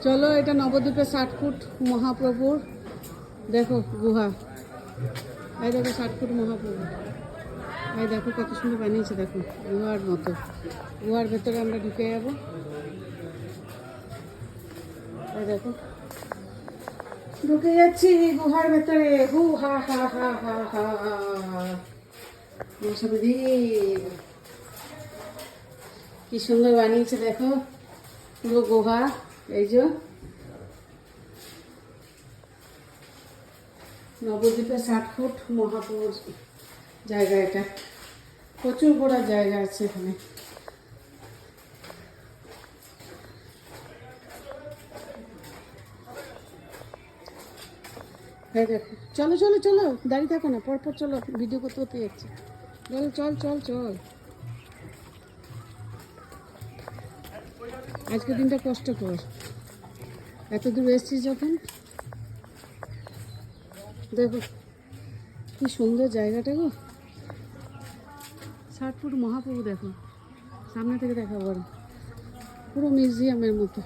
চলো, এটা নবদ্বীপে 60 ফুট মহাপ্রভুর দেখো গুহা। এই দেখো 60 ফুট মহাপ্রভু। এই দেখো কত সুন্দর বানিয়েছে, দেখো গুহার মতো। গুহার ভেতরে আমরা ঢুকে যাবো। এই দেখো ঢুকে যাচ্ছি গুহার ভেতরে। হু হা হা হা হা হা। কি সুন্দর বানিয়েছে দেখো পুরো গুহা। এই যে নবদ্বীপে 60 ফুট মহাপ্রভুর জায়গা। এটা প্রচুর ঘোরার জায়গা আছে এখানে। হ্যাঁ দেখো, চলো চলো চলো, দাঁড়িয়ে থাকো না, পরপর চলো, ভিডিও করতে করতে যাচ্ছে। চল চল চল চল। আজকে দিনটা কষ্ট কর, এত দূর এসেছিস যখন। দেখো কি সুন্দর জায়গাটা গো। 60 ফুট মহাপ্রভু দেখো, সামনে থেকে দেখাবো, পুরো মিউজিয়ামের মতো।